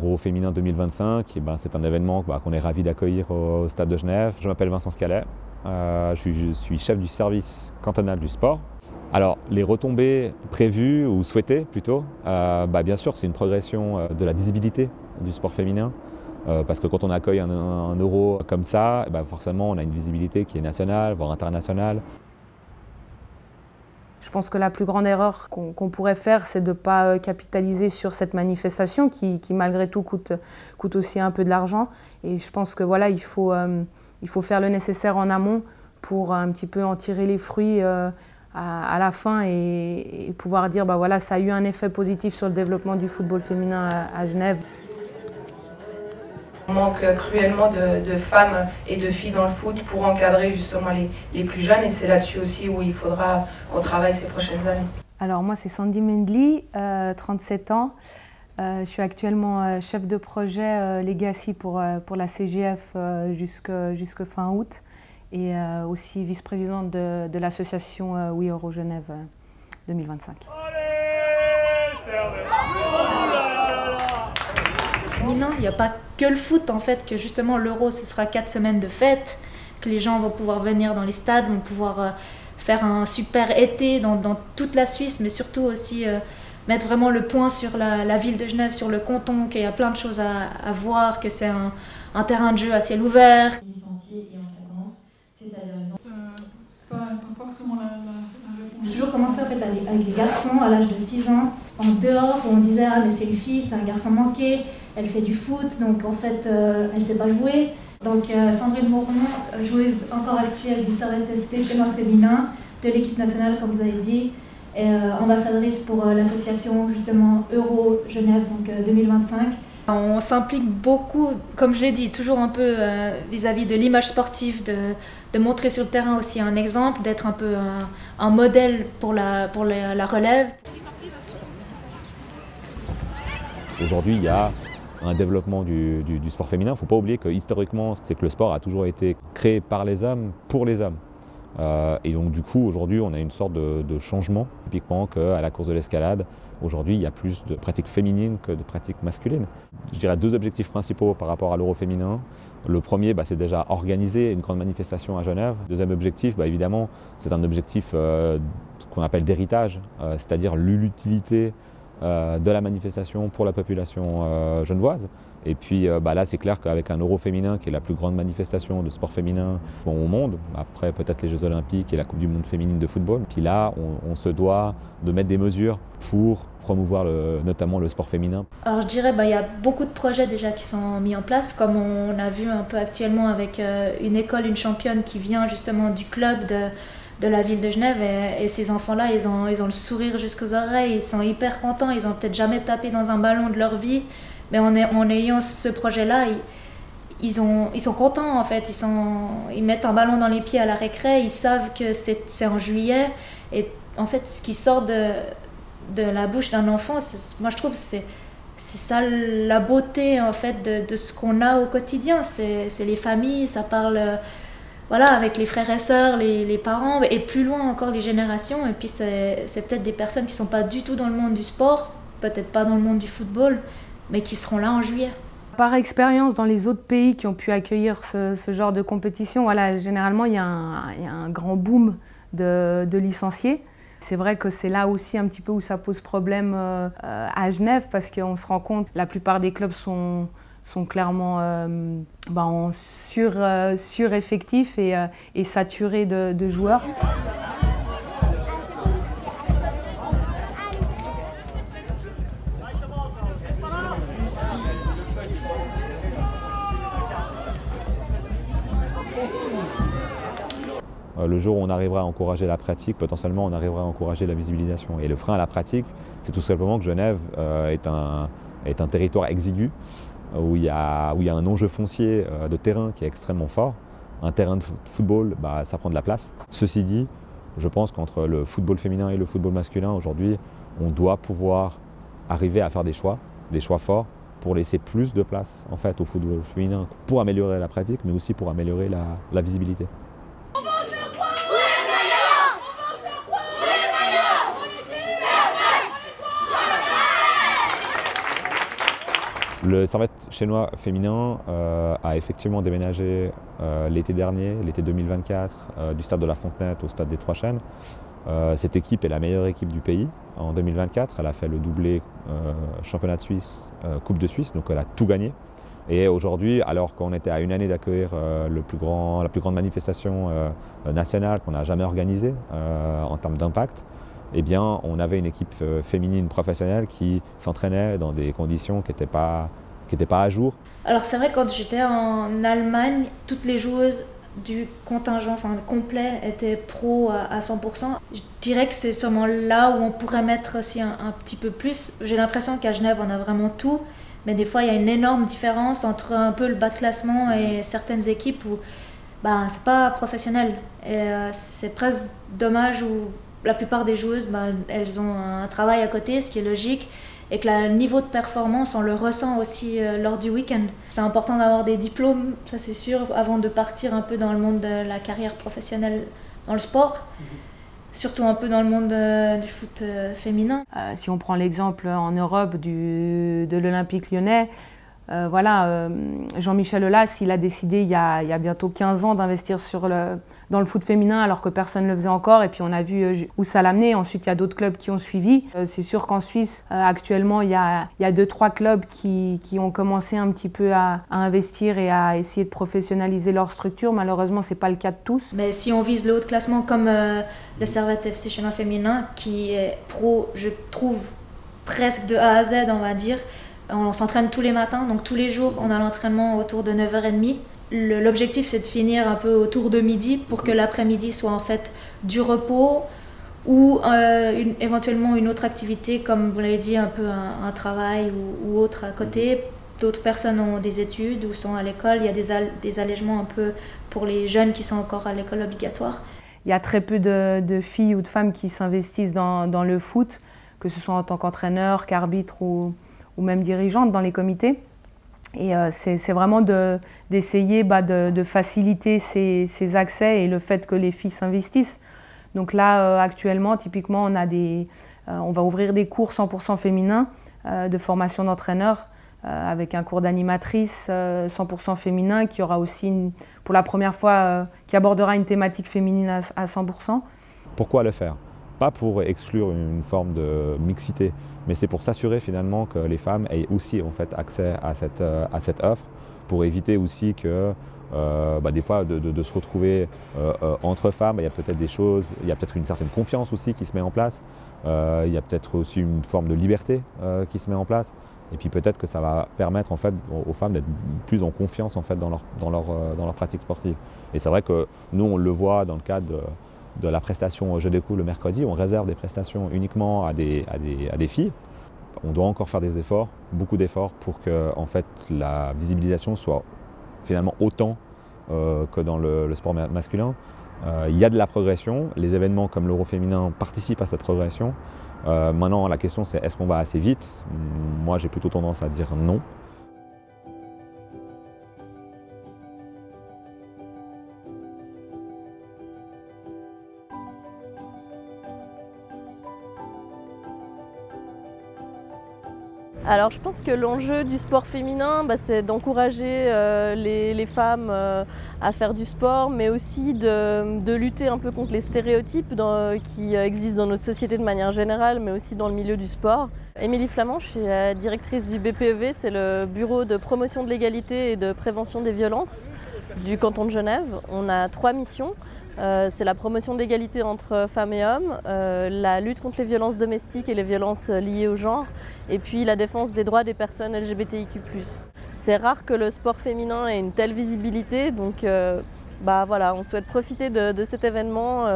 l'Euro féminin 2025, c'est un événement qu'on est ravis d'accueillir au Stade de Genève. Je m'appelle Vincent Scallet, je suis chef du service cantonal du sport. Alors, les retombées prévues ou souhaitées plutôt, bien sûr, c'est une progression de la visibilité du sport féminin. Parce que quand on accueille un Euro comme ça, forcément, on a une visibilité qui est nationale, voire internationale. Je pense que la plus grande erreur qu'on pourrait faire, c'est de ne pas capitaliser sur cette manifestation qui malgré tout, coûte aussi un peu de l'argent. Et je pense que voilà, il faut faire le nécessaire en amont pour un petit peu en tirer les fruits à la fin et pouvoir dire voilà, ça a eu un effet positif sur le développement du football féminin à Genève. On manque cruellement de femmes et de filles dans le foot pour encadrer justement les plus jeunes et c'est là-dessus aussi où il faudra qu'on travaille ces prochaines années. Alors moi c'est Sandy Mendley, 37 ans. Je suis actuellement chef de projet Legacy pour la CGF jusque fin août et aussi vice-présidente de l'association We Euro Genève 2025. Il n'y a pas que le foot en fait, que justement l'Euro ce sera 4 semaines de fête, que les gens vont pouvoir venir dans les stades, vont pouvoir faire un super été dans toute la Suisse, mais surtout aussi mettre vraiment le point sur la ville de Genève, sur le canton, qu'il y a plein de choses à voir, que c'est un terrain de jeu à ciel ouvert. Licenciés et encadrance, c'est-à-dire pas forcément la réponse. J'ai toujours commencé en fait, avec les garçons à l'âge de 6 ans, en dehors, où on disait ah mais c'est une fille, c'est un garçon manqué, elle fait du foot, donc en fait elle ne sait pas jouer. Donc Sandrine Bourron, joueuse encore actuelle du Servette FC chez moi féminin, de l'équipe nationale comme vous avez dit, et ambassadrice pour l'association justement Euro Genève donc 2025. On s'implique beaucoup, comme je l'ai dit, toujours un peu vis-à-vis de l'image sportive, de montrer sur le terrain aussi un exemple, d'être un peu un modèle pour la relève. Aujourd'hui, il y a un développement du sport féminin. Il ne faut pas oublier que historiquement, c'est que le sport a toujours été créé par les hommes, pour les hommes. Et donc du coup, aujourd'hui, on a une sorte de changement. Typiquement qu'à la course de l'escalade, aujourd'hui, il y a plus de pratiques féminines que de pratiques masculines. Je dirais 2 objectifs principaux par rapport à l'Euro féminin. Le premier, c'est déjà organiser une grande manifestation à Genève. Deuxième objectif, évidemment, c'est un objectif qu'on appelle d'héritage, c'est-à-dire l'utilité de la manifestation pour la population genevoise. Et puis là, c'est clair qu'avec un Euro féminin qui est la plus grande manifestation de sport féminin au monde, après peut-être les Jeux Olympiques et la Coupe du Monde féminine de football, puis là, on se doit de mettre des mesures pour promouvoir notamment le sport féminin. Alors je dirais il y a beaucoup de projets déjà qui sont mis en place, comme on a vu un peu actuellement avec une école, une championne qui vient justement du club de la ville de Genève et ces enfants-là, ils ont le sourire jusqu'aux oreilles, ils sont hyper contents, ils ont peut-être jamais tapé dans un ballon de leur vie, mais en ayant ce projet-là, ils sont contents en fait, ils mettent un ballon dans les pieds à la récré, ils savent que c'est en juillet et en fait ce qui sort de la bouche d'un enfant, moi je trouve c'est ça la beauté en fait de ce qu'on a au quotidien, c'est les familles, ça parle avec les frères et sœurs, les parents, et plus loin encore les générations. Et puis c'est peut-être des personnes qui ne sont pas du tout dans le monde du sport, peut-être pas dans le monde du football, mais qui seront là en juillet. Par expérience, dans les autres pays qui ont pu accueillir ce genre de compétition, généralement il y a un grand boom de licenciés. C'est vrai que c'est là aussi un petit peu où ça pose problème à Genève, parce qu'on se rend compte que la plupart des clubs sont clairement en sur-effectif et saturés de joueurs. Le jour où on arrivera à encourager la pratique, potentiellement on arrivera à encourager la visibilisation. Et le frein à la pratique, c'est tout simplement que Genève est un territoire exigu, où il y a un enjeu foncier de terrain qui est extrêmement fort. Un terrain de football, ça prend de la place. Ceci dit, je pense qu'entre le football féminin et le football masculin, aujourd'hui, on doit pouvoir arriver à faire des choix forts, pour laisser plus de place en fait, au football féminin, pour améliorer la pratique, mais aussi pour améliorer la visibilité. Le Servette chinois féminin a effectivement déménagé l'été dernier, l'été 2024, du stade de la Fontenette au stade des Trois Chênes. Cette équipe est la meilleure équipe du pays en 2024. Elle a fait le doublé championnat de Suisse, Coupe de Suisse, donc elle a tout gagné. Et aujourd'hui, alors qu'on était à une année d'accueillir la plus grande manifestation nationale qu'on n'a jamais organisée en termes d'impact, eh bien, on avait une équipe féminine professionnelle qui s'entraînait dans des conditions qui n'étaient pas à jour. Alors c'est vrai, quand j'étais en Allemagne, toutes les joueuses du contingent complet étaient pro à 100%. Je dirais que c'est sûrement là où on pourrait mettre aussi un petit peu plus. J'ai l'impression qu'à Genève, on a vraiment tout. Mais des fois, il y a une énorme différence entre un peu le bas de classement et certaines équipes où c'est pas professionnel. Et c'est presque dommage où la plupart des joueuses, elles ont un travail à côté, ce qui est logique, et que le niveau de performance, on le ressent aussi lors du week-end. C'est important d'avoir des diplômes, ça c'est sûr, avant de partir un peu dans le monde de la carrière professionnelle dans le sport. Surtout un peu dans le monde du foot féminin. Si on prend l'exemple en Europe de l'Olympique lyonnais, Jean-Michel Aulas, il a décidé il y a bientôt 15 ans d'investir dans le foot féminin alors que personne ne le faisait encore. Et puis on a vu où ça l'a amené. Ensuite, il y a d'autres clubs qui ont suivi. C'est sûr qu'en Suisse, actuellement, il y a 2-3 clubs qui ont commencé un petit peu à investir et à essayer de professionnaliser leur structure. Malheureusement, ce n'est pas le cas de tous. Mais si on vise le haut de classement comme le Servette FC chinois féminin, qui est pro, je trouve, presque de A à Z, on va dire. On s'entraîne tous les matins, donc tous les jours, on a l'entraînement autour de 9h30. L'objectif, c'est de finir un peu autour de midi pour que l'après-midi soit en fait du repos ou éventuellement une autre activité, comme vous l'avez dit, un peu un travail ou autre à côté. D'autres personnes ont des études ou sont à l'école. Il y a des allègements un peu pour les jeunes qui sont encore à l'école obligatoire. Il y a très peu de filles ou de femmes qui s'investissent dans le foot, que ce soit en tant qu'entraîneur, qu'arbitre ou même dirigeante dans les comités. Et c'est vraiment d'essayer de faciliter ces accès et le fait que les filles s'investissent. Donc là, actuellement, typiquement, on va ouvrir des cours 100% féminins de formation d'entraîneur avec un cours d'animatrice 100% féminin qui aura aussi, pour la première fois, qui abordera une thématique féminine à 100%. Pourquoi le faire ? Pas pour exclure une forme de mixité, mais c'est pour s'assurer finalement que les femmes aient aussi en fait accès à cette offre, pour éviter aussi que des fois de se retrouver entre femmes, il y a peut-être des choses, il y a peut-être une certaine confiance aussi qui se met en place, il y a peut-être aussi une forme de liberté qui se met en place, et puis peut-être que ça va permettre en fait aux femmes d'être plus en confiance en fait dans leur pratique sportive. Et c'est vrai que nous on le voit dans le cadre de la prestation Je découvre le mercredi, on réserve des prestations uniquement à des filles. On doit encore faire des efforts, beaucoup d'efforts, pour que en fait, la visibilisation soit finalement autant que dans le sport masculin. Il y a de la progression, les événements comme l'Euro féminin participent à cette progression. Maintenant, la question c'est est-ce qu'on va assez vite? Moi, j'ai plutôt tendance à dire non. Alors je pense que l'enjeu du sport féminin, c'est d'encourager les femmes à faire du sport, mais aussi de lutter un peu contre les stéréotypes qui existent dans notre société de manière générale, mais aussi dans le milieu du sport. Émilie Flamand, je suis la directrice du BPEV, c'est le bureau de promotion de l'égalité et de prévention des violences du canton de Genève. On a 3 missions. C'est la promotion de l'égalité entre femmes et hommes, la lutte contre les violences domestiques et les violences liées au genre, et puis la défense des droits des personnes LGBTIQ+. C'est rare que le sport féminin ait une telle visibilité, donc on souhaite profiter de cet événement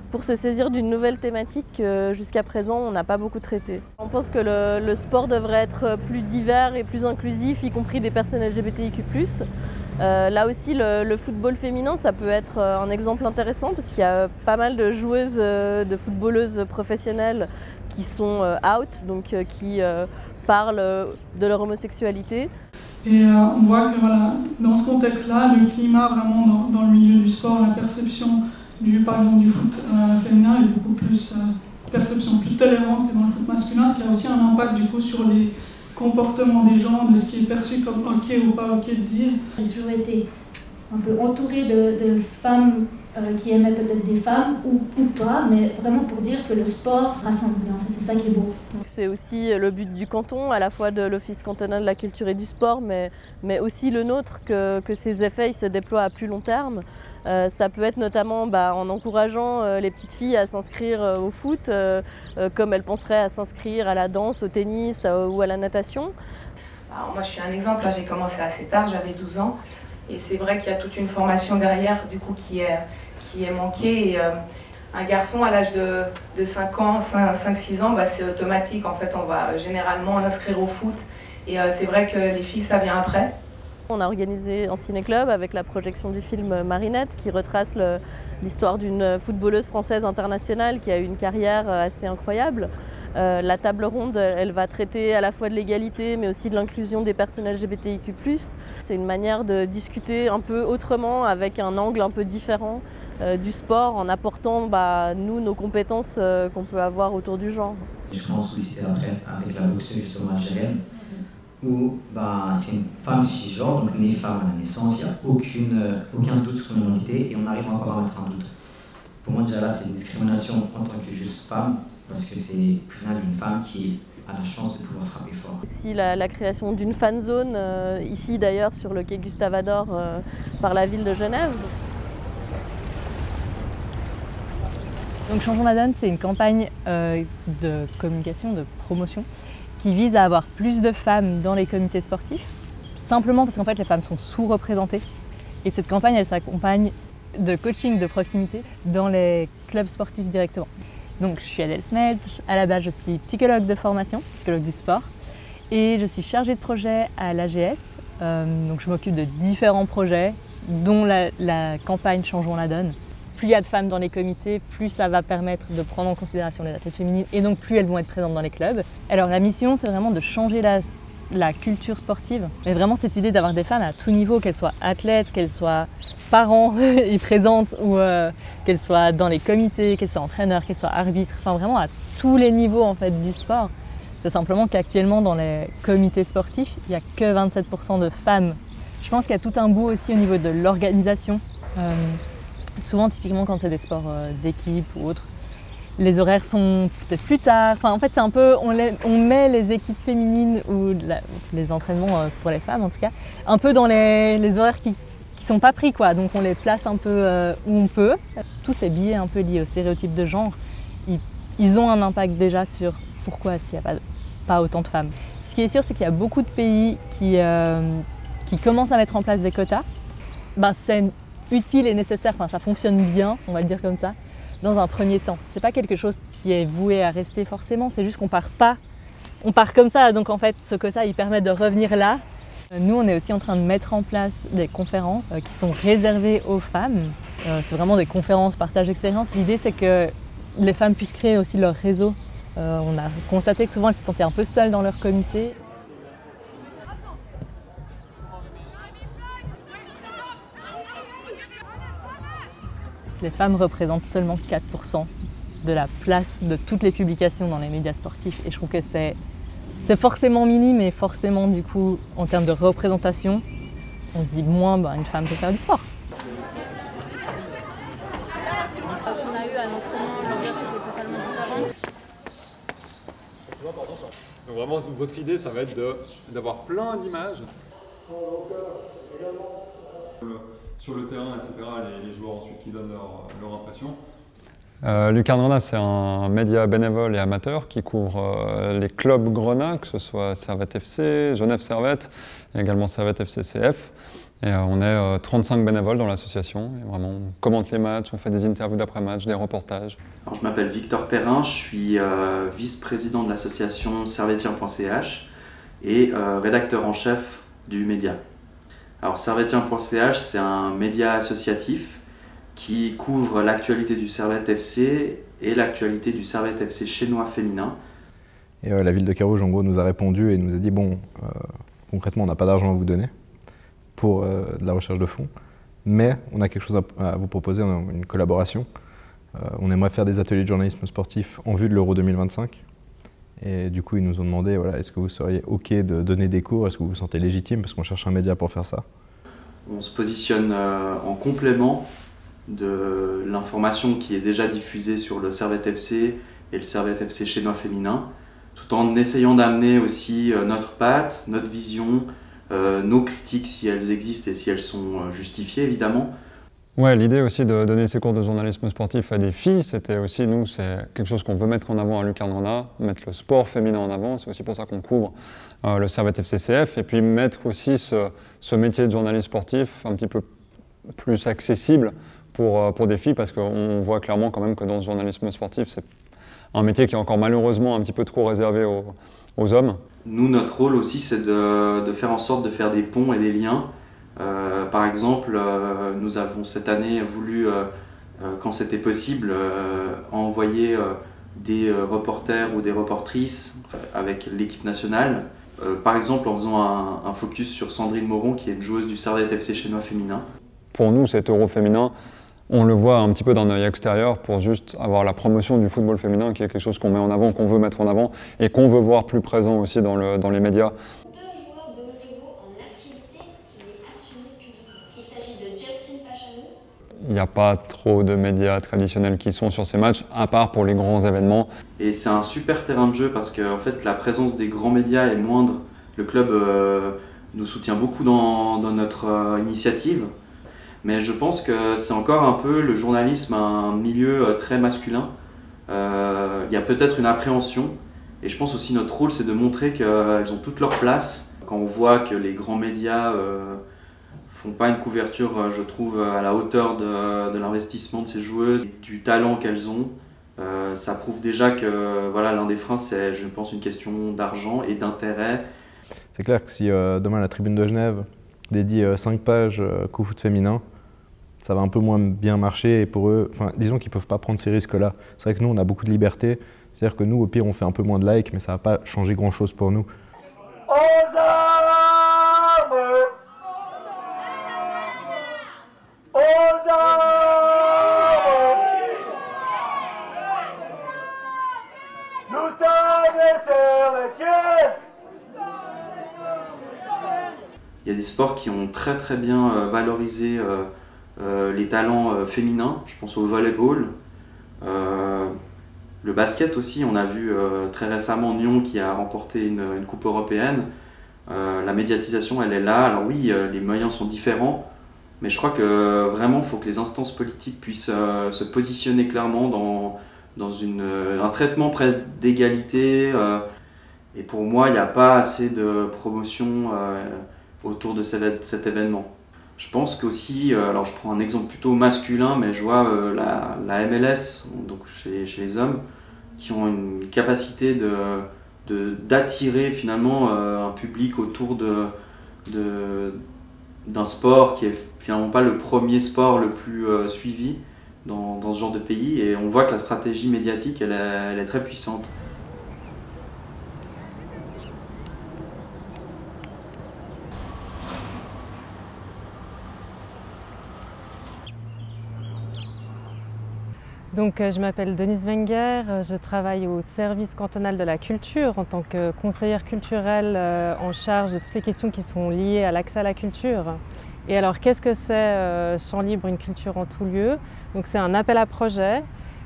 pour se saisir d'une nouvelle thématique que jusqu'à présent on n'a pas beaucoup traitée. On pense que le sport devrait être plus divers et plus inclusif, y compris des personnes LGBTIQ+. Là aussi, le football féminin, ça peut être un exemple intéressant parce qu'il y a pas mal de joueuses, de footballeuses professionnelles qui sont out, donc qui parlent de leur homosexualité. Et on voit que dans ce contexte-là, le climat vraiment dans le milieu du sport, la perception par exemple, du foot féminin est beaucoup plus perception plus tolérante que dans le foot masculin, ce qui a aussi un impact du coup sur les comportement des gens, de ce qui est perçu comme ok ou pas ok de dire. J'ai toujours été un peu entourée de femmes qui aimaient peut-être des femmes ou pas, mais vraiment pour dire que le sport rassemble. En fait, c'est ça qui est beau. C'est aussi le but du canton, à la fois de l'Office cantonal de la culture et du sport, mais aussi le nôtre, que ces effets ils se déploient à plus long terme. Ça peut être notamment en encourageant les petites filles à s'inscrire au foot, comme elles penseraient à s'inscrire à la danse, au tennis ou à la natation. Alors moi je suis un exemple, là j'ai commencé assez tard, j'avais 12 ans. Et c'est vrai qu'il y a toute une formation derrière du coup, qui est manquée. Et, un garçon à l'âge de 5 ans, 5-6 ans, c'est automatique. En fait, on va généralement l'inscrire au foot. Et c'est vrai que les filles, ça vient après. On a organisé un ciné-club avec la projection du film Marinette qui retrace l'histoire d'une footballeuse française internationale qui a eu une carrière assez incroyable. La table ronde, elle va traiter à la fois de l'égalité mais aussi de l'inclusion des personnes LGBTIQ+. C'est une manière de discuter un peu autrement, avec un angle un peu différent du sport, en apportant nous, nos compétences qu'on peut avoir autour du genre. Je pense aussi après avec la boxe justement algérienne, où c'est une femme cisgenre, donc née femme à la naissance, il n'y a aucun doute sur son identité et on arrive encore à mettre un doute. Pour moi déjà là c'est une discrimination en tant que juste femme, parce que c'est au final une femme qui a la chance de pouvoir frapper fort. Aussi la création d'une fan zone, ici d'ailleurs sur le quai Gustave Ador par la ville de Genève. Donc Changeons la donne, c'est une campagne de communication, de promotion, qui vise à avoir plus de femmes dans les comités sportifs, simplement parce qu'en fait les femmes sont sous-représentées. Et cette campagne, elle s'accompagne de coaching de proximité dans les clubs sportifs directement. Donc je suis Adèle Smelt, à la base je suis psychologue de formation, psychologue du sport, et je suis chargée de projet à l'AGS. Donc je m'occupe de différents projets, dont la campagne Changeons la donne. Plus il y a de femmes dans les comités, plus ça va permettre de prendre en considération les athlètes féminines et donc plus elles vont être présentes dans les clubs. Alors la mission, c'est vraiment de changer la culture sportive. Et vraiment cette idée d'avoir des femmes à tout niveau, qu'elles soient athlètes, qu'elles soient parents et présentes, ou qu'elles soient dans les comités, qu'elles soient entraîneurs, qu'elles soient arbitres, enfin vraiment à tous les niveaux en fait du sport. C'est simplement qu'actuellement dans les comités sportifs, il n'y a que 27% de femmes. Je pense qu'il y a tout un bout aussi au niveau de l'organisation. Souvent, typiquement, quand c'est des sports d'équipe ou autres, les horaires sont peut-être plus tard. Enfin, en fait, c'est un peu, on met les équipes féminines ou les entraînements pour les femmes, en tout cas, un peu dans les horaires qui sont pas pris, quoi. Donc, on les place un peu où on peut. Tous ces biais un peu liés aux stéréotypes de genre, ils ont un impact déjà sur pourquoi est-ce qu'il n'y a pas autant de femmes. Ce qui est sûr, c'est qu'il y a beaucoup de pays qui commencent à mettre en place des quotas. C'est utile et nécessaire, enfin ça fonctionne bien, on va le dire comme ça, dans un premier temps. C'est pas quelque chose qui est voué à rester forcément, c'est juste qu'on part pas, on part comme ça, donc en fait ce quota il permet de revenir là. Nous on est aussi en train de mettre en place des conférences qui sont réservées aux femmes. C'est vraiment des conférences, partage d'expérience. L'idée c'est que les femmes puissent créer aussi leur réseau. On a constaté que souvent elles se sentaient un peu seules dans leur comité. Les femmes représentent seulement 4% de la place de toutes les publications dans les médias sportifs. Et je trouve que c'est forcément minime et forcément, du coup, en termes de représentation, on se dit moins, une femme peut faire du sport. Qu'on a eu à l'entraînement, l'ambiance était totalement différente. Donc vraiment, votre idée, ça va être d'avoir plein d'images. Sur le terrain, etc., les joueurs ensuite qui donnent leur impression. Lucarne Grenat, c'est un média bénévole et amateur qui couvre les clubs Grenat, que ce soit Servette FC, Genève Servette, et également Servette FC CF. Et on est 35 bénévoles dans l'association. Et vraiment, on commente les matchs, on fait des interviews d'après-match, des reportages. Alors, je m'appelle Victor Perrin, je suis vice-président de l'association servetien.ch et rédacteur en chef du média. Alors servetien.ch, c'est un média associatif qui couvre l'actualité du Servette FC et l'actualité du Servette FC chinois féminin. Et la ville de Carouge, en gros, nous a répondu et nous a dit concrètement, on n'a pas d'argent à vous donner pour de la recherche de fonds, mais on a quelque chose à vous proposer, on a une collaboration. On aimerait faire des ateliers de journalisme sportif en vue de l'Euro 2025 Et du coup, ils nous ont demandé, voilà, est-ce que vous seriez OK de donner des cours? Est-ce que vous vous sentez légitime? Parce qu'on cherche un média pour faire ça. On se positionne en complément de l'information qui est déjà diffusée sur le Servette FC et le Servette FC Chénois féminin, tout en essayant d'amener aussi notre patte, notre vision, nos critiques si elles existent et si elles sont justifiées évidemment. Ouais, l'idée aussi de donner ces cours de journalisme sportif à des filles, c'était aussi, nous, c'est quelque chose qu'on veut mettre en avant à Lucarne, mettre le sport féminin en avant, c'est aussi pour ça qu'on couvre le Servette FCCF, et puis mettre aussi ce métier de journaliste sportif un petit peu plus accessible pour des filles, parce qu'on voit clairement quand même que dans ce journalisme sportif, c'est un métier qui est encore malheureusement un petit peu trop réservé aux hommes. Nous, notre rôle aussi, c'est de faire en sorte de faire des ponts et des liens. Par exemple, nous avons cette année voulu, quand c'était possible, envoyer des reporters ou des reportrices avec l'équipe nationale. Par exemple, en faisant un focus sur Sandrine Moron, qui est une joueuse du Servette FC Chénois féminin. Pour nous, cet Euro féminin, on le voit un petit peu d'un œil extérieur pour juste avoir la promotion du football féminin, qui est quelque chose qu'on met en avant, qu'on veut mettre en avant et qu'on veut voir plus présent aussi dans les médias. Il n'y a pas trop de médias traditionnels qui sont sur ces matchs, à part pour les grands événements. Et c'est un super terrain de jeu parce que en fait, la présence des grands médias est moindre. Le club nous soutient beaucoup dans notre initiative. Mais je pense que c'est encore un peu le journalisme, un milieu très masculin. Il y a peut-être une appréhension. Et je pense aussi notre rôle, c'est de montrer qu'elles ont toute leur place. Quand on voit que les grands médias font pas une couverture, je trouve, à la hauteur de l'investissement de ces joueuses, et du talent qu'elles ont, ça prouve déjà que voilà, l'un des freins, c'est, je pense, une question d'argent et d'intérêt. C'est clair que si demain la Tribune de Genève dédie 5 pages qu'au foot féminin, ça va un peu moins bien marcher et pour eux, disons qu'ils ne peuvent pas prendre ces risques-là. C'est vrai que nous, on a beaucoup de liberté, c'est-à-dire que nous, au pire, on fait un peu moins de likes, mais ça ne va pas changer grand-chose pour nous. Il y a des sports qui ont très bien valorisé les talents féminins, je pense au volleyball, le basket aussi, on a vu très récemment Nyon qui a remporté une coupe européenne. La médiatisation elle est là, alors oui les moyens sont différents, mais je crois que vraiment il faut que les instances politiques puissent se positionner clairement dans un traitement presque d'égalité. Et pour moi, il n'y a pas assez de promotion autour de cet événement. Je pense qu'aussi, alors je prends un exemple plutôt masculin, mais je vois la MLS, donc chez les hommes, qui ont une capacité d'attirer finalement un public autour d'un sport qui est finalement pas le premier sport le plus suivi dans ce genre de pays, et on voit que la stratégie médiatique elle est très puissante. Donc, je m'appelle Denise Wenger, je travaille au service cantonal de la culture en tant que conseillère culturelle en charge de toutes les questions qui sont liées à l'accès à la culture. Et alors, qu'est-ce que c'est Champ Libre, une culture en tout lieu? Donc, c'est un appel à projet.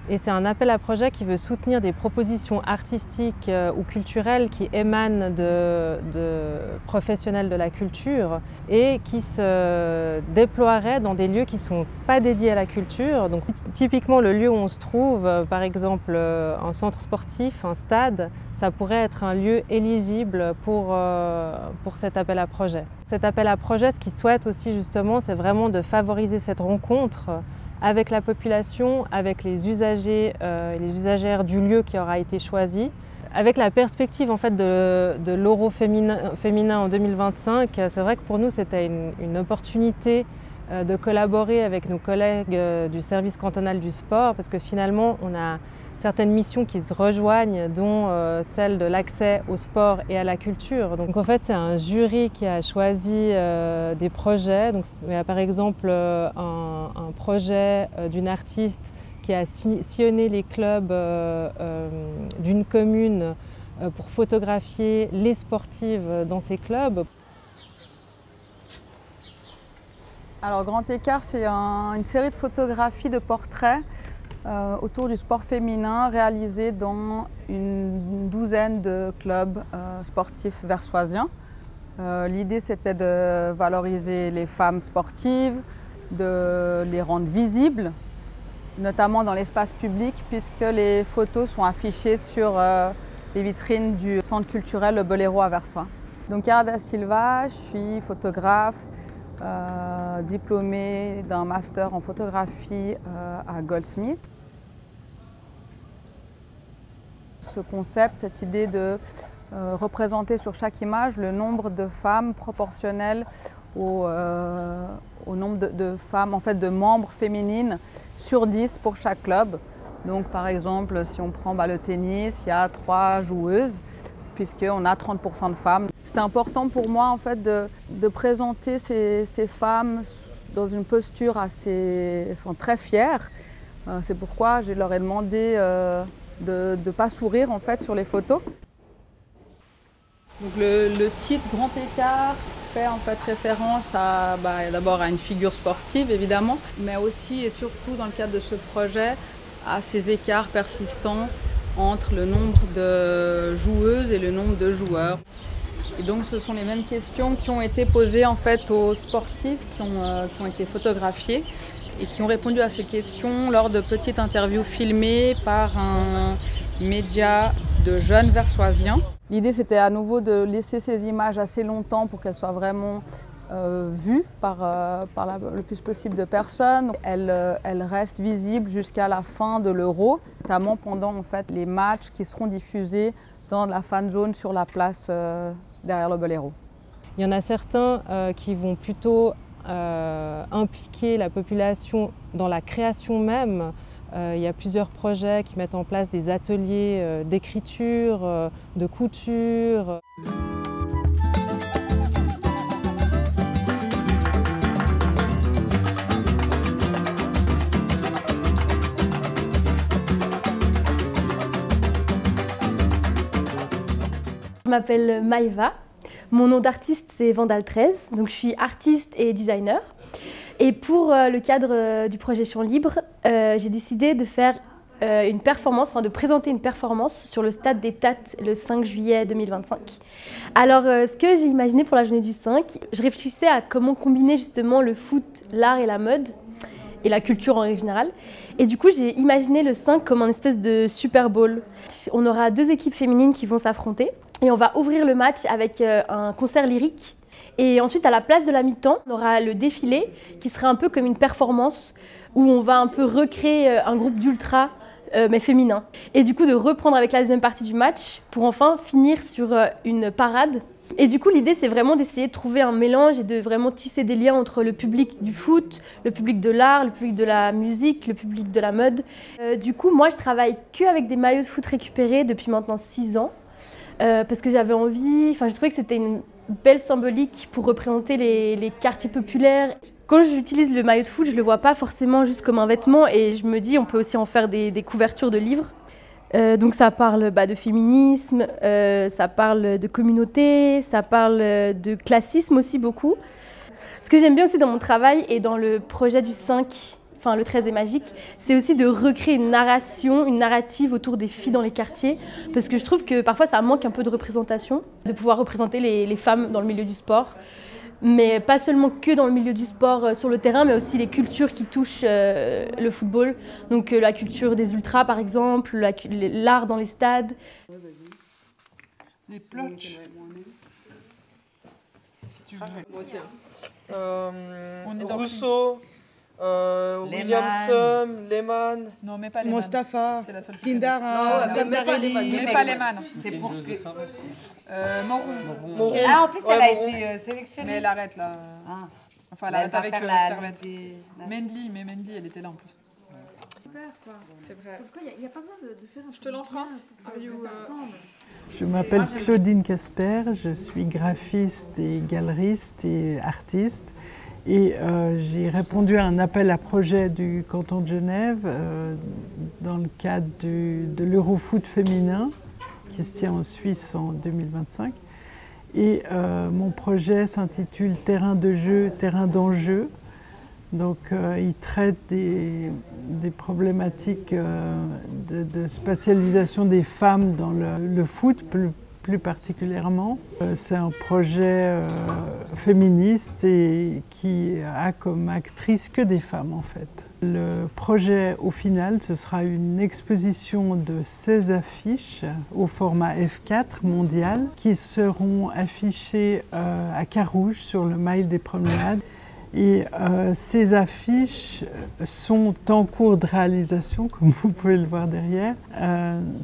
Et c'est un appel à projet qui veut soutenir des propositions artistiques ou culturelles qui émanent de professionnels de la culture et qui se déploieraient dans des lieux qui ne sont pas dédiés à la culture. Donc, typiquement, le lieu où on se trouve, par exemple un centre sportif, un stade, ça pourrait être un lieu éligible pour cet appel à projet. Cet appel à projet, ce qu'il souhaite aussi justement, c'est vraiment de favoriser cette rencontre avec la population, avec les usagers et les usagères du lieu qui aura été choisi. Avec la perspective en fait, de l'Euro féminin en 2025, c'est vrai que pour nous c'était une opportunité de collaborer avec nos collègues du service cantonal du sport, parce que finalement on a certaines missions qui se rejoignent, dont celle de l'accès au sport et à la culture. Donc en fait, c'est un jury qui a choisi des projets. Donc, il y a par exemple un projet d'une artiste qui a sillonné les clubs d'une commune pour photographier les sportives dans ces clubs. Alors Grand Écart, c'est une série de photographies de portraits autour du sport féminin réalisées dans une douzaine de clubs sportifs versoisiens. L'idée, c'était de valoriser les femmes sportives, de les rendre visibles, notamment dans l'espace public, puisque les photos sont affichées sur les vitrines du centre culturel Le Boléro à Versoix. Donc Chiara da Silva, je suis photographe, diplômée d'un master en photographie à Goldsmith. Ce concept, cette idée de représenter sur chaque image le nombre de femmes proportionnel au nombre de femmes, en fait, de membres féminines sur 10 pour chaque club. Donc par exemple, si on prend le tennis, il y a 3 joueuses, puisqu'on a 30% de femmes. C'était important pour moi en fait, de présenter ces femmes dans une posture très fière. C'est pourquoi je leur ai demandé de ne pas sourire en fait, sur les photos. Donc le titre Grand Écart fait en fait référence d'abord à une figure sportive évidemment, mais aussi et surtout dans le cadre de ce projet à ces écarts persistants entre le nombre de joueuses et le nombre de joueurs. Et donc ce sont les mêmes questions qui ont été posées en fait aux sportifs qui ont été photographiés et qui ont répondu à ces questions lors de petites interviews filmées par un média de jeunes versoisiens. L'idée c'était à nouveau de laisser ces images assez longtemps pour qu'elles soient vraiment vues par le plus possible de personnes. Elles restent visibles jusqu'à la fin de l'Euro, notamment pendant en fait, les matchs qui seront diffusés dans la fan zone sur la place derrière le Boléro. Il y en a certains qui vont plutôt impliquer la population dans la création même. Il y a plusieurs projets qui mettent en place des ateliers d'écriture, de couture. Je m'appelle Maïva. Mon nom d'artiste c'est Vandal 13, donc je suis artiste et designer. Et pour le cadre du projet Champ Libre, j'ai décidé de faire une performance, de présenter une performance sur le stade des Tattes le 5 juillet 2025. Alors ce que j'ai imaginé pour la journée du 5, je réfléchissais à comment combiner justement le foot, l'art et la mode, et la culture en règle générale. Et du coup, j'ai imaginé le 5 comme un espèce de Super Bowl. On aura 2 équipes féminines qui vont s'affronter. Et on va ouvrir le match avec un concert lyrique. Et ensuite, à la place de la mi-temps, on aura le défilé qui sera un peu comme une performance où on va un peu recréer un groupe d'ultra, mais féminin. Et du coup, de reprendre avec la deuxième partie du match pour enfin finir sur une parade. Et du coup, l'idée, c'est vraiment d'essayer de trouver un mélange et de vraiment tisser des liens entre le public du foot, le public de l'art, le public de la musique, le public de la mode. Du coup, moi, je travaille qu'avec des maillots de foot récupérés depuis maintenant 6 ans. Parce que j'avais envie, j'ai trouvé que c'était une belle symbolique pour représenter les quartiers populaires. Quand j'utilise le maillot de foot, je ne le vois pas forcément juste comme un vêtement et je me dis on peut aussi en faire des couvertures de livres. Donc ça parle de féminisme, ça parle de communauté, ça parle de classisme aussi beaucoup. Ce que j'aime bien aussi dans mon travail et dans le projet du 5, le 13 est magique, c'est aussi de recréer une narration, une narrative autour des filles dans les quartiers, parce que je trouve que parfois ça manque un peu de représentation, de pouvoir représenter les femmes dans le milieu du sport, mais pas seulement que dans le milieu du sport sur le terrain, mais aussi les cultures qui touchent le football, donc la culture des ultras par exemple, l'art dans les stades. Les plotches. Si tu veux. Moi aussi. On est dans Rousseau. Williamson, Lehmann. Non, mais pas Lehmann. Mostafa, c'est la seule Tindara, mais pas Lehmann. C'est pour que... Moreau. Ah, en plus, elle a été sélectionnée. Mais elle arrête là. Ah. Enfin, elle arrête avec Servette. Mendy, mais Mendy, elle était là en plus. Super, quoi. C'est vrai. Il n'y a pas besoin de faire un... Je te l'emprunte. Je m'appelle Claudine Casper, je suis graphiste et galeriste et artiste. Et j'ai répondu à un appel à projet du canton de Genève dans le cadre de l'Eurofoot féminin qui se tient en Suisse en 2025. Et mon projet s'intitule Terrain de jeu, terrain d'enjeu. Donc il traite des problématiques de spatialisation des femmes dans le foot plus particulièrement. C'est un projet féministe et qui a comme actrice que des femmes en fait. Le projet au final, ce sera une exposition de 16 affiches au format F4 mondial qui seront affichées à Carouge sur le mail des promenades. Et ces affiches sont en cours de réalisation, comme vous pouvez le voir derrière,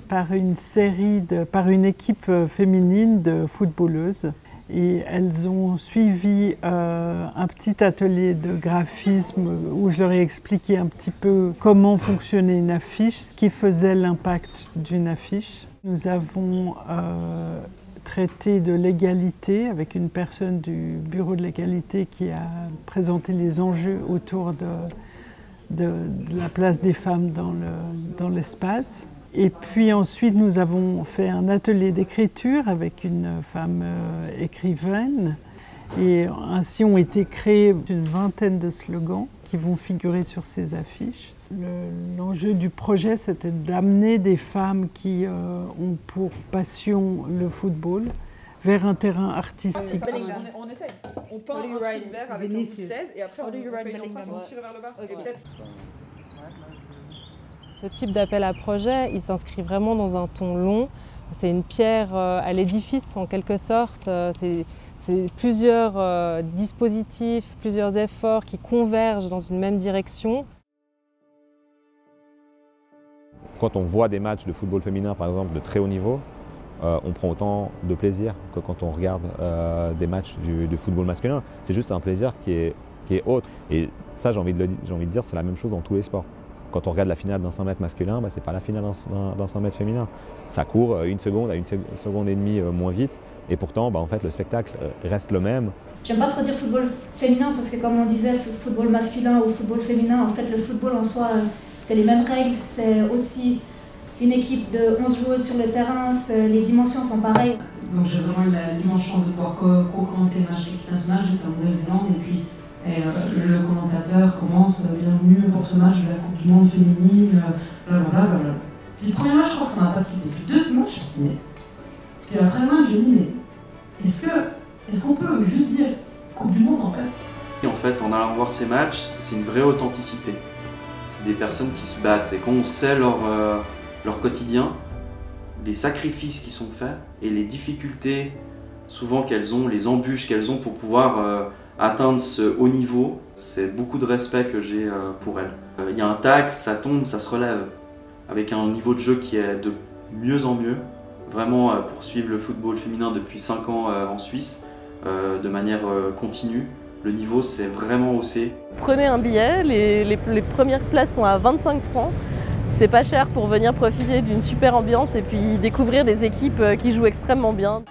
par une équipe féminine de footballeuses. Et elles ont suivi un petit atelier de graphisme où je leur ai expliqué un petit peu comment fonctionnait une affiche, ce qui faisait l'impact d'une affiche. Nous avons traité de l'égalité avec une personne du bureau de l'égalité qui a présenté les enjeux autour de la place des femmes dans l'espace. Et puis ensuite, nous avons fait un atelier d'écriture avec une femme écrivaine. Et ainsi ont été créés une vingtaine de slogans qui vont figurer sur ces affiches. L'enjeu du projet, c'était d'amener des femmes qui ont pour passion le football vers un terrain artistique. On essaye. On peint un truc vert avec un bout de 16 et après on fait une face, on tire vers le bas. Ce type d'appel à projet, il s'inscrit vraiment dans un ton long. C'est une pierre à l'édifice en quelque sorte. C'est plusieurs dispositifs, plusieurs efforts qui convergent dans une même direction. Quand on voit des matchs de football féminin, par exemple, de très haut niveau, on prend autant de plaisir que quand on regarde des matchs du football masculin. C'est juste un plaisir qui est autre. Et ça, j'ai envie de dire, c'est la même chose dans tous les sports. Quand on regarde la finale d'un 100 mètres masculin, c'est pas la finale d'un 100 mètres féminin. Ça court une seconde à une seconde et demie moins vite. Et pourtant, en fait, le spectacle reste le même. J'aime pas trop dire football féminin parce que comme on disait, football masculin ou football féminin, en fait, le football en soi, c'est les mêmes règles. C'est aussi une équipe de 11 joueuses sur le terrain, les dimensions sont pareilles. Donc j'ai vraiment eu l'immense chance de pouvoir co-commenter le match d'équipe nationale. J'étais en Nouvelle-Zélande et puis le commentateur commence « Bienvenue pour ce match de la Coupe du Monde féminine, blablabla ». Puis le premier match, je crois que ça m'a pas quitté. Puis le deuxième match, je me suis dit, mais... Puis après le match, je me dis, mais est-ce qu'on peut juste dire Coupe du Monde en fait? Et en fait, en allant voir ces matchs, c'est une vraie authenticité. C'est des personnes qui se battent et quand on sait leur quotidien, les sacrifices qui sont faits et les difficultés souvent qu'elles ont, les embûches qu'elles ont pour pouvoir atteindre ce haut niveau, c'est beaucoup de respect que j'ai pour elles. Il y a un tacle, ça tombe, ça se relève, avec un niveau de jeu qui est de mieux en mieux. Vraiment pour suivre le football féminin depuis 5 ans en Suisse, de manière continue, le niveau s'est vraiment haussé. Prenez un billet, les premières places sont à 25 francs. C'est pas cher pour venir profiter d'une super ambiance et puis découvrir des équipes qui jouent extrêmement bien.